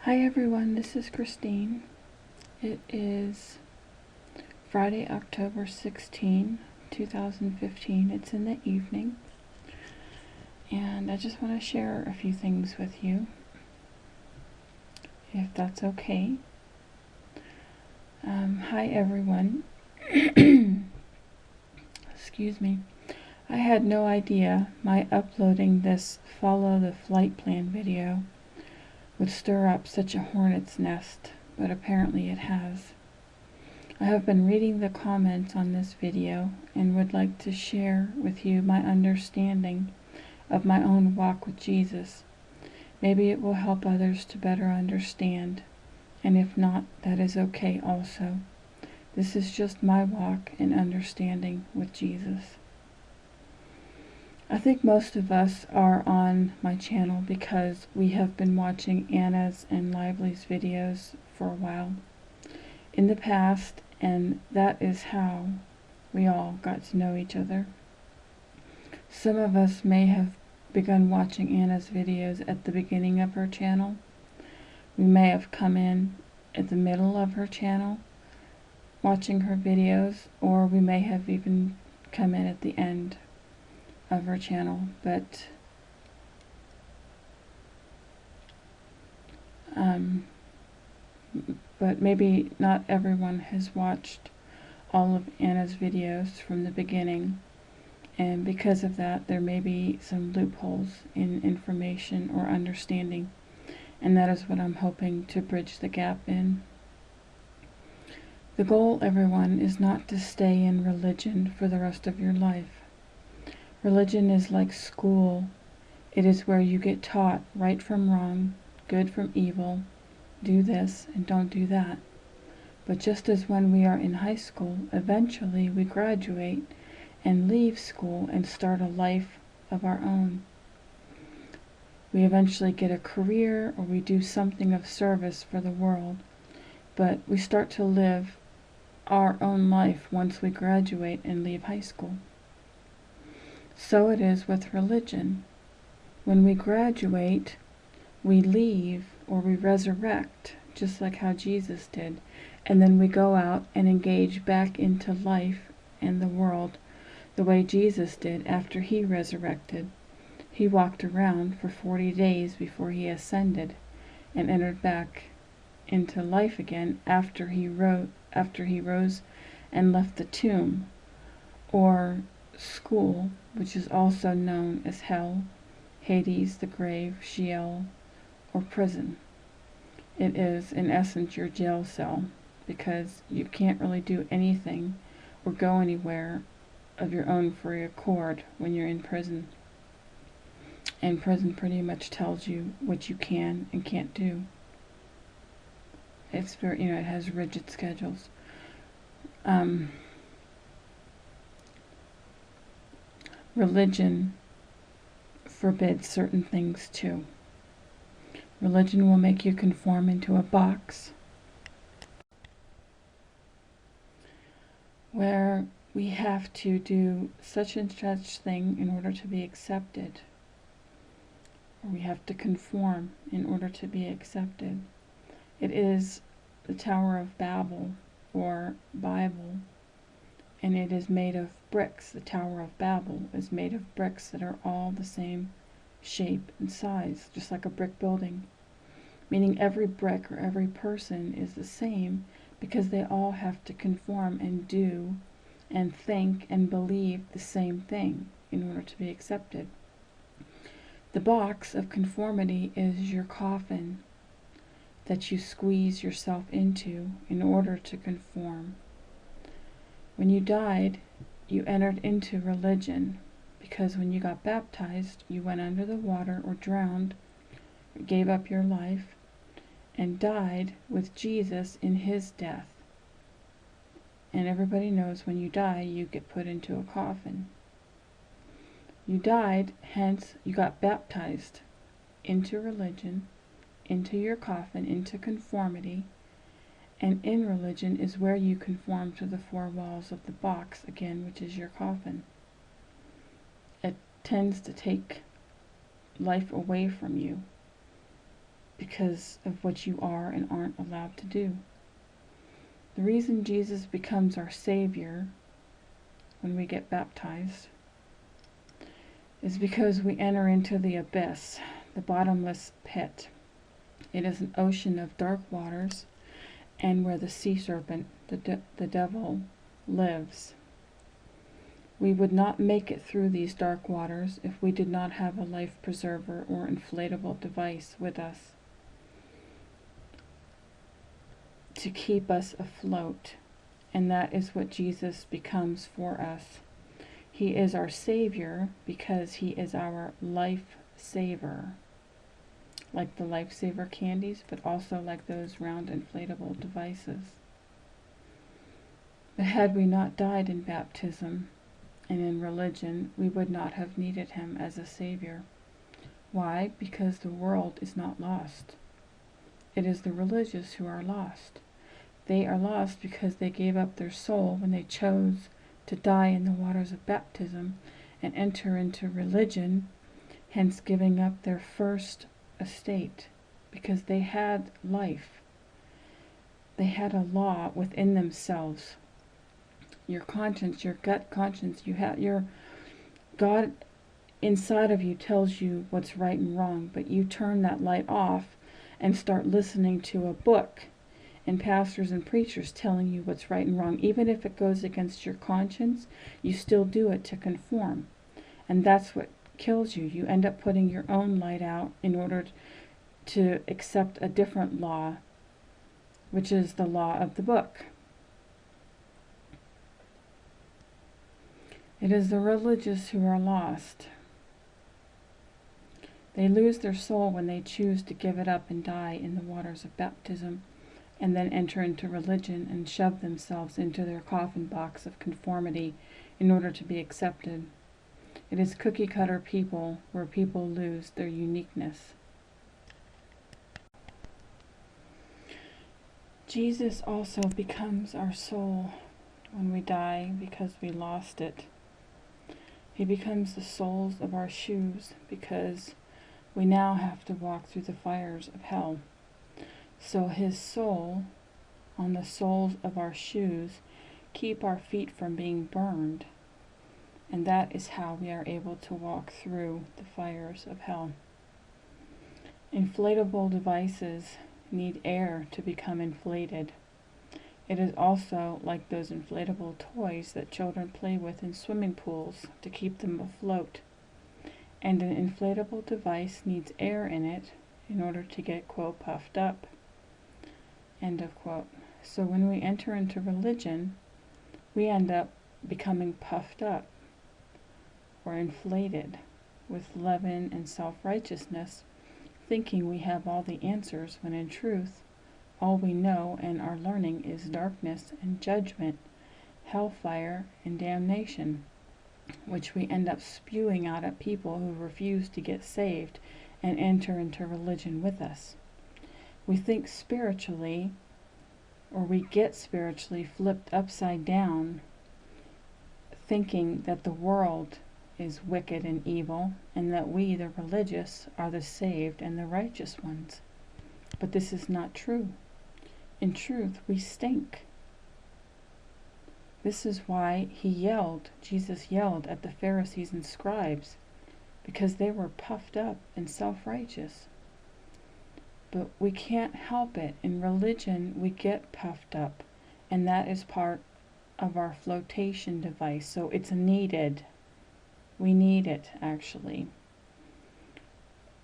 Hi everyone, this is Christine. It is Friday, October 16, 2015. It's in the evening, and I just want to share a few things with you, if that's okay. Hi everyone. Excuse me. I had no idea my uploading this Follow the Flight Plan video would stir up such a hornet's nest, but apparently it has. I have been reading the comments on this video and would like to share with you my understanding of my own walk with Jesus. Maybe it will help others to better understand, and if not, that is okay also. This is just my walk and understanding with Jesus. I think most of us are on my channel because we have been watching Anna's and Lively's videos for a while in the past, and that is how we all got to know each other. Some of us may have begun watching Anna's videos at the beginning of her channel. We may have come in at the middle of her channel watching her videos, or we may have even come in at the end of her channel, but maybe not everyone has watched all of Anna's videos from the beginning, and because of that there may be some loopholes in information or understanding, and that is what I'm hoping to bridge the gap in. The goal, everyone, is not to stay in religion for the rest of your life. Religion is like school. It is where you get taught right from wrong, good from evil, do this and don't do that. But just as when we are in high school, eventually we graduate and leave school and start a life of our own. We eventually get a career, or we do something of service for the world, but we start to live our own life once we graduate and leave high school. So it is with religion. When we graduate, we leave, or we resurrect, just like how Jesus did, and then we go out and engage back into life and the world the way Jesus did after he resurrected. He walked around for 40 days before he ascended and entered back into life again after he rose and left the tomb, or school, which is also known as hell, Hades, the grave, Sheol, or prison. It is, in essence, your jail cell, because you can't really do anything or go anywhere of your own free accord when you're in prison. And prison pretty much tells you what you can and can't do. It's very, it has rigid schedules. Religion forbids certain things too. Religion will make you conform into a box where we have to do such and such thing in order to be accepted, or we have to conform in order to be accepted. It is the Tower of Babel, or Bible, and it is made of bricks. The Tower of Babel is made of bricks that are all the same shape and size, just like a brick building, meaning every brick or every person is the same because they all have to conform and do and think and believe the same thing in order to be accepted. The box of conformity is your coffin that you squeeze yourself into in order to conform. When you died, you entered into religion, because when you got baptized, you went under the water or drowned, gave up your life, and died with Jesus in his death. And everybody knows when you die, you get put into a coffin. You died, hence you got baptized into religion, into your coffin, into conformity, and in religion is where you conform to the four walls of the box, again, which is your coffin. It tends to take life away from you. because of what you are and aren't allowed to do. The reason Jesus becomes our Savior when we get baptized is because we enter into the abyss, the bottomless pit. It is an ocean of dark waters, and where the sea serpent, the devil, lives. We would not make it through these dark waters if we did not have a life preserver or inflatable device with us to keep us afloat. And that is what Jesus becomes for us. He is our Savior because He is our life saver. Like the lifesaver candies, but also like those round inflatable devices. But had we not died in baptism and in religion, we would not have needed Him as a Savior. Why? Because the world is not lost. It is the religious who are lost. They are lost because they gave up their soul when they chose to die in the waters of baptism and enter into religion, hence giving up their first estate, because they had life. They had a law within themselves. Your conscience, your gut conscience, you have your God inside of you tells you what's right and wrong, but you turn that light off and start listening to a book and pastors and preachers telling you what's right and wrong. Even if it goes against your conscience, you still do it to conform. And that's what kills you. You end up putting your own light out in order to accept a different law, which is the law of the book. It is the religious who are lost. They lose their soul when they choose to give it up and die in the waters of baptism, and then enter into religion and shove themselves into their coffin box of conformity in order to be accepted. It is cookie cutter people where people lose their uniqueness. Jesus also becomes our soul when we die because we lost it. He becomes the soles of our shoes because we now have to walk through the fires of hell. So His soul on the soles of our shoes keep our feet from being burned. And that is how we are able to walk through the fires of hell. Inflatable devices need air to become inflated. It is also like those inflatable toys that children play with in swimming pools to keep them afloat. And an inflatable device needs air in it in order to get, quote, puffed up, end of quote. So when we enter into religion, we end up becoming puffed up or inflated with leaven and self-righteousness, thinking we have all the answers, when in truth, all we know and are learning is darkness and judgment, hellfire and damnation, which we end up spewing out at people who refuse to get saved and enter into religion with us. We think spiritually, or we get spiritually flipped upside down, thinking that the world is wicked and evil, and that we, the religious, are the saved and the righteous ones. But this is not true. In truth, we stink. This is why Jesus yelled at the Pharisees and scribes, because they were puffed up and self-righteous. But we can't help it. In religion, we get puffed up, and that is part of our flotation device. So it's needed. We need it, actually.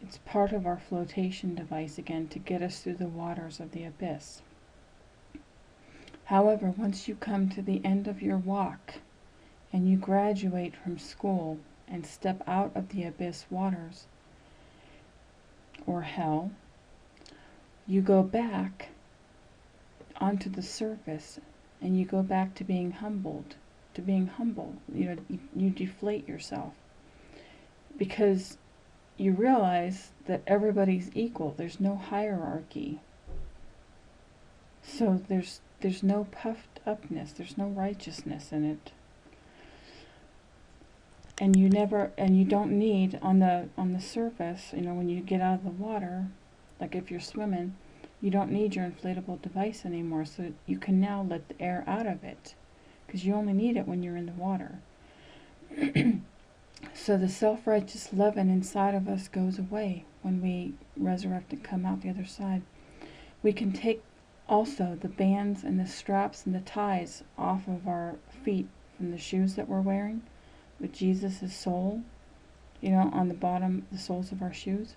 It's part of our flotation device, again, to get us through the waters of the abyss. However, once you come to the end of your walk, and you graduate from school and step out of the abyss waters, or hell, you go back onto the surface, and you go back to being humbled, to being humble. You deflate yourself, because you realize that everybody's equal. There's no hierarchy. So there's no puffed upness. There's no righteousness in it. And you don't need on the surface, when you get out of the water, Like if you're swimming, you don't need your inflatable device anymore, so you can now let the air out of it, because you only need it when you're in the water. So the self-righteous leaven inside of us goes away when we resurrect and come out the other side. We can take also the bands and the straps and the ties off of our feet from the shoes that we're wearing with Jesus' soul, on the bottom, the soles of our shoes.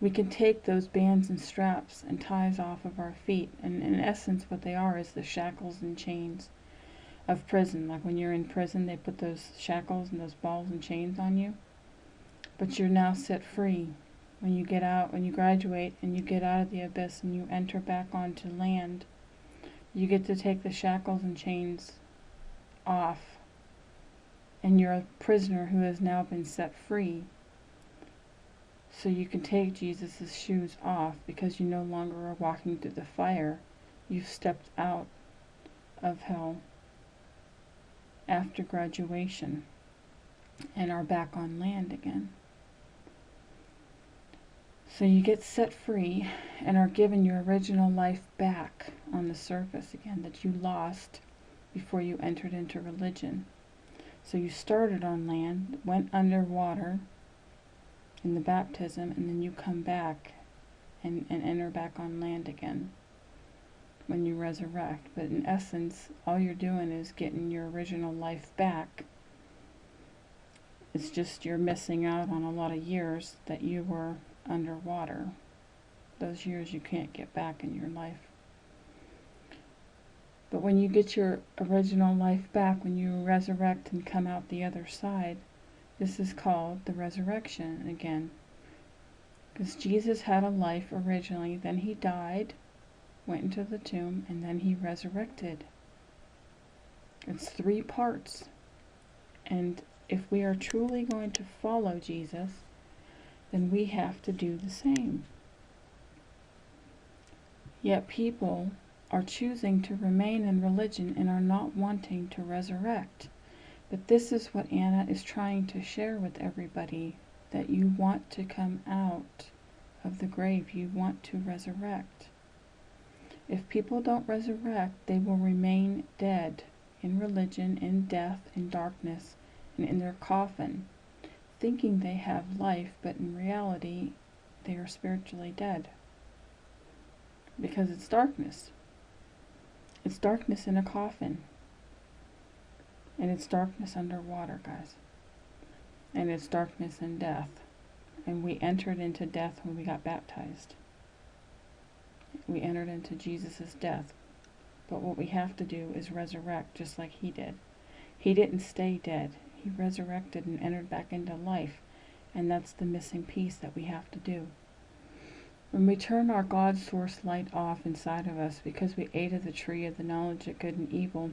We can take those bands and straps and ties off of our feet, and in essence what they are is the shackles and chains of prison. Like when you're in prison, they put those shackles and those balls and chains on you, but you're now set free. When you get out, when you graduate and you get out of the abyss and you enter back onto land, you get to take the shackles and chains off, and you're a prisoner who has now been set free. So you can take Jesus' shoes off because you no longer are walking through the fire. You've stepped out of hell after graduation and are back on land again. So you get set free and are given your original life back on the surface again that you lost before you entered into religion. So you started on land, went underwater in the baptism, and then you come back and enter back on land again when you resurrect. But in essence, all you're doing is getting your original life back. It's just you're missing out on a lot of years that you were underwater. Those years you can't get back in your life. But when you get your original life back, when you resurrect and come out the other side, this is called the resurrection again. Because Jesus had a life originally, then he died, went into the tomb, and then he resurrected. It's 3 parts. And if we are truly going to follow Jesus, then we have to do the same. Yet people are choosing to remain in religion and are not wanting to resurrect. But this is what Anna is trying to share with everybody, that you want to come out of the grave. You want to resurrect. If people don't resurrect, they will remain dead in religion, in death, in darkness, and in their coffin, thinking they have life, but in reality, they are spiritually dead. Because it's darkness. It's darkness in a coffin. And it's darkness underwater, guys. And it's darkness in death. And we entered into death when we got baptized. We entered into Jesus' death. But what we have to do is resurrect just like he did. He didn't stay dead. He resurrected and entered back into life. And that's the missing piece that we have to do. When we turn our God source light off inside of us because we ate of the tree of the knowledge of good and evil,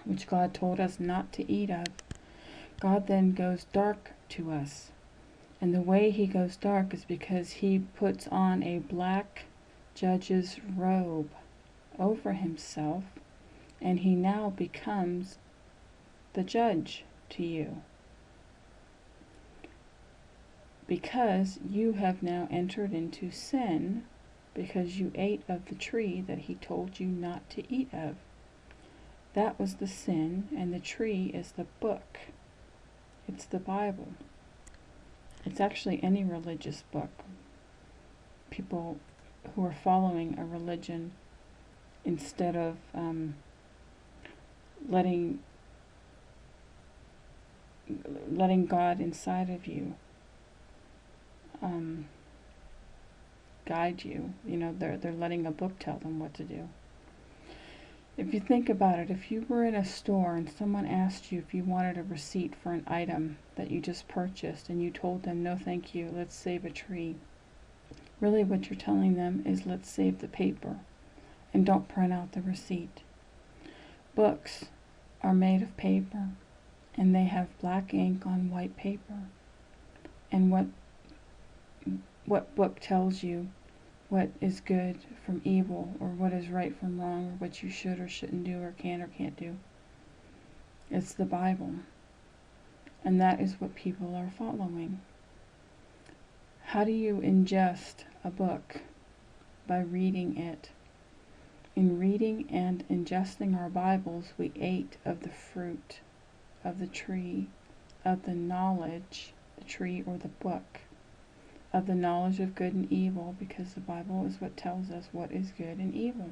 which God told us not to eat of, God then goes dark to us. And the way he goes dark is because he puts on a black judge's robe over himself, and he now becomes the judge to you. Because you have now entered into sin, because you ate of the tree that he told you not to eat of. That was the sin, and the tree is the book. It's the Bible. It's actually any religious book. People who are following a religion instead of letting God inside of you guide you. They're letting a book tell them what to do. If you think about it, if you were in a store and someone asked you if you wanted a receipt for an item that you just purchased and you told them, no thank you, let's save a tree. Really what you're telling them is, let's save the paper and don't print out the receipt. Books are made of paper and they have black ink on white paper. And what book tells you what is good from evil, or what is right from wrong, or what you should or shouldn't do, or can or can't do? It's the Bible. And that is what people are following. How do you ingest a book? by reading it. In reading and ingesting our Bibles, we ate of the fruit of the tree, of the knowledge, the tree or the book, of the knowledge of good and evil, because the Bible is what tells us what is good and evil.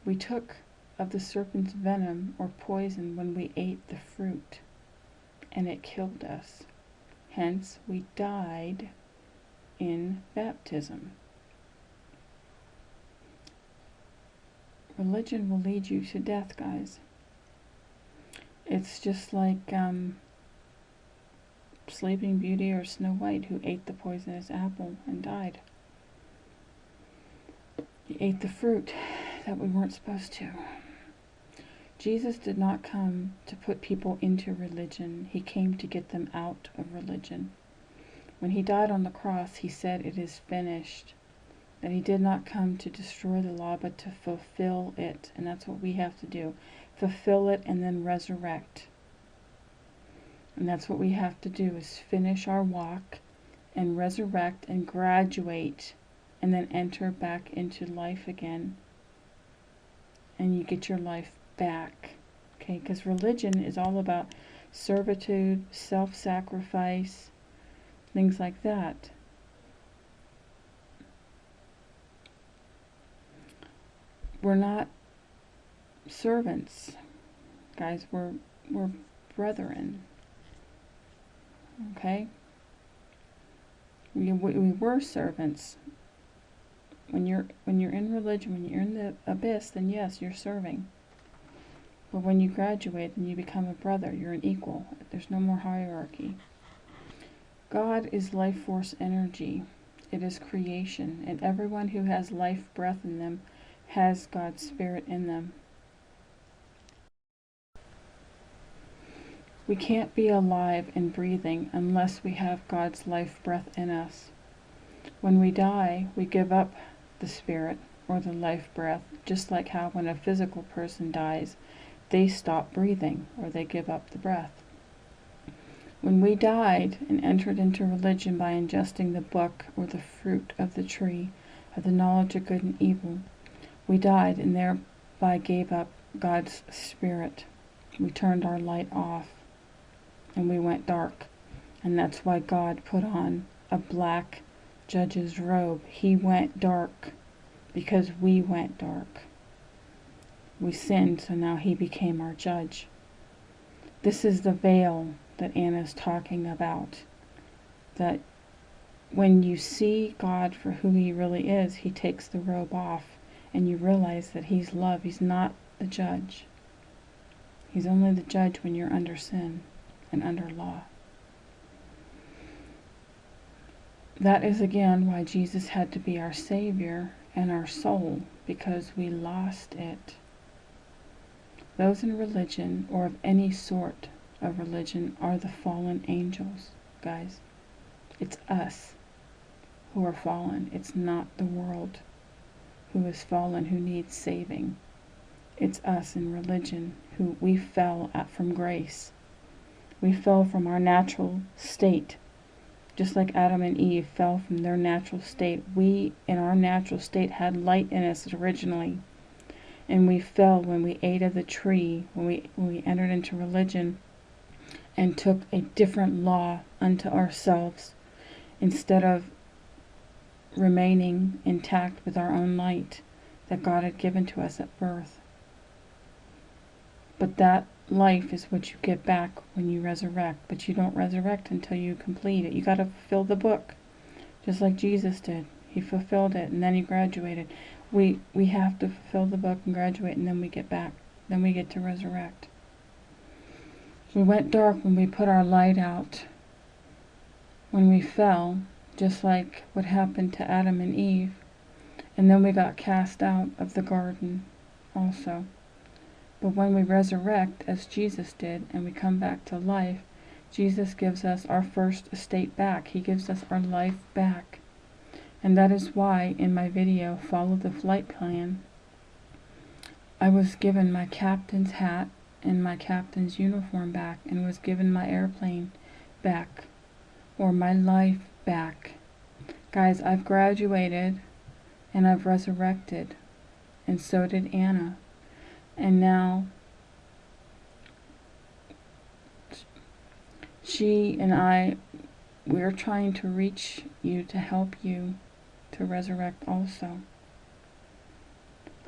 We took of the serpent's venom or poison when we ate the fruit, and it killed us. Hence, we died in baptism. Religion will lead you to death, guys. It's just like Sleeping Beauty or Snow White, who ate the poisonous apple and died. He ate the fruit that we weren't supposed to. Jesus did not come to put people into religion. He came to get them out of religion. When he died on the cross, he said, "It is finished." That he did not come to destroy the law, but to fulfill it. And that's what we have to do. Fulfill it and then resurrect. And that's what we have to do, is finish our walk and resurrect and graduate and then enter back into life again. And you get your life back. Okay, because religion is all about servitude, self-sacrifice, things like that. We're not servants, guys. We're brethren. Okay? We were servants. When you're in religion, when you're in the abyss, then yes, you're serving. But when you graduate and you become a brother, you're an equal. There's no more hierarchy. God is life force energy. It is creation, and everyone who has life breath in them has God's Spirit in them. We can't be alive and breathing unless we have God's life breath in us. When we die, we give up the spirit or the life breath, just like how when a physical person dies, they stop breathing or they give up the breath. When we died and entered into religion by ingesting the book or the fruit of the tree of the knowledge of good and evil, we died and thereby gave up God's Spirit. We turned our light off and we went dark. And that's why God put on a black judge's robe. He went dark because we went dark. We sinned, so now he became our judge. This is the veil that Anna's talking about. That when you see God for who he really is, he takes the robe off and you realize that he's love. He's not the judge. He's only the judge when you're under sin and under law. That is again why Jesus had to be our Savior and our soul, because we lost it. Those in religion, or of any sort of religion, are the fallen angels, guys. It's us who are fallen. It's not the world who is fallen, who needs saving. It's us in religion who we fell from grace. We fell from our natural state. Just like Adam and Eve fell from their natural state, we in our natural state had light in us originally. And we fell when we ate of the tree, when we entered into religion and took a different law unto ourselves instead of remaining intact with our own light that God had given to us at birth. But that life is what you get back when you resurrect. But you don't resurrect until you complete it. You got to fulfill the book, just like Jesus did. He fulfilled it, and then he graduated. We have to fulfill the book and graduate, and then we get back. Then we get to resurrect. We went dark when we put our light out. When we fell, just like what happened to Adam and Eve. And then we got cast out of the garden also. But when we resurrect, as Jesus did, and we come back to life, Jesus gives us our first estate back. He gives us our life back. And that is why in my video, Follow the Flight Plan, I was given my captain's hat and my captain's uniform back, and was given my airplane back, or my life back. Guys, I've graduated and I've resurrected, and so did Anna. And now she and I, we're trying to reach you to help you to resurrect also.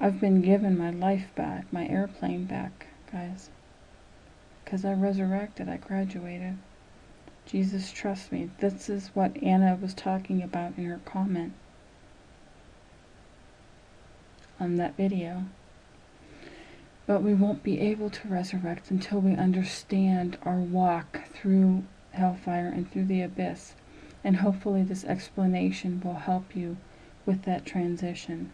I've been given my life back, my airplane back, guys. Because I resurrected, I graduated. Jesus, trust me. This is what Anna was talking about in her comment on that video. But we won't be able to resurrect until we understand our walk through hellfire and through the abyss. And hopefully this explanation will help you with that transition.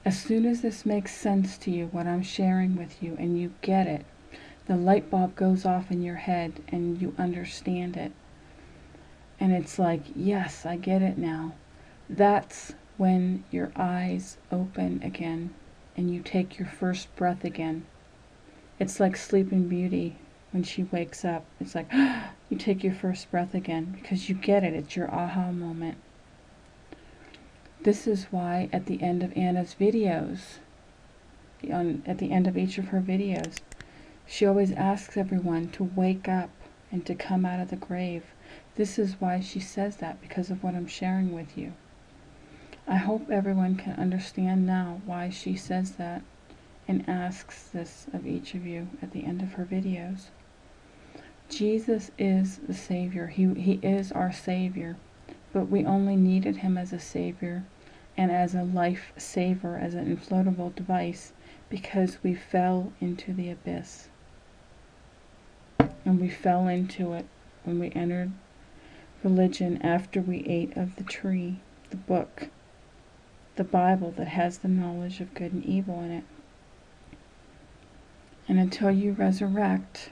As soon as this makes sense to you, what I'm sharing with you, and you get it, the light bulb goes off in your head and you understand it. And it's like, yes, I get it now. That's when your eyes open again and you take your first breath again. It's like Sleeping Beauty when she wakes up. It's like, you take your first breath again because you get it. It's your aha moment. This is why at the end of Anna's videos, at the end of each of her videos, she always asks everyone to wake up and to come out of the grave. This is why she says that, because of what I'm sharing with you. I hope everyone can understand now why she says that and asks this of each of you at the end of her videos. Jesus is the Savior. He is our Savior, but we only needed him as a Savior and as a life saver, as an inflatable device, because we fell into the abyss. And we fell into it when we entered religion after we ate of the tree, the book, the Bible that has the knowledge of good and evil in it. And until you resurrect,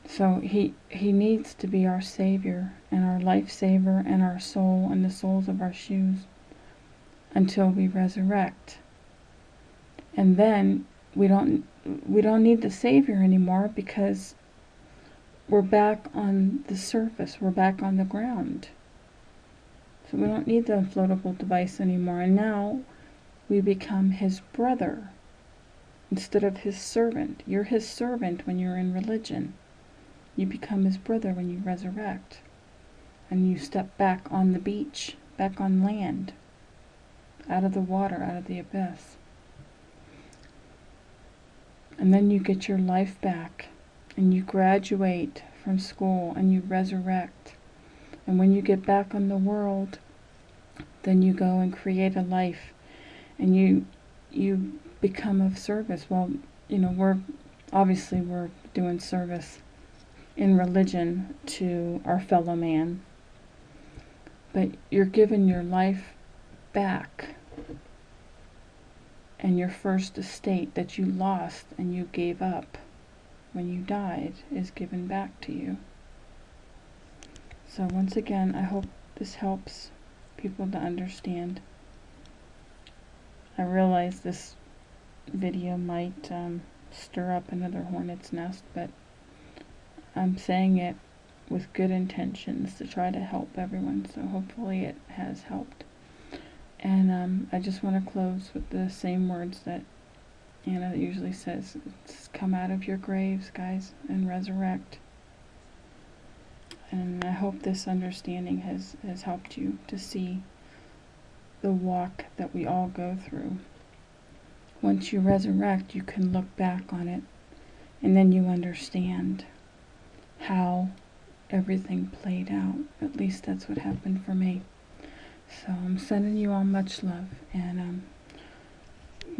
so he needs to be our Savior and our life saver and our soul and the soles of our shoes until we resurrect. And then we don't need the Savior anymore, because we're back on the surface, we're back on the ground. So we don't need the inflatable device anymore, and now we become his brother instead of his servant. You're his servant when you're in religion. You become his brother when you resurrect, and you step back on the beach, back on land, out of the water, out of the abyss. And then you get your life back, and you graduate from school, and you resurrect. And when you get back on the world, then you go and create a life, and you become of service. Well, we're doing service in religion to our fellow man, but you're given your life back, and your first estate that you lost and you gave up when you died is given back to you. So once again, I hope this helps people to understand. I realize this video might stir up another hornet's nest, but I'm saying it with good intentions to try to help everyone, so hopefully it has helped. And I just want to close with the same words that Anna usually says. It's come out of your graves, guys, and resurrect. And I hope this understanding has helped you to see the walk that we all go through. Once you resurrect, you can look back on it, and then you understand how everything played out. At least that's what happened for me. So I'm sending you all much love, and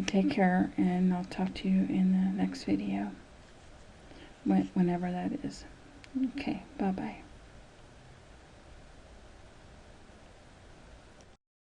take care, and I'll talk to you in the next video, whenever that is. Okay, bye-bye.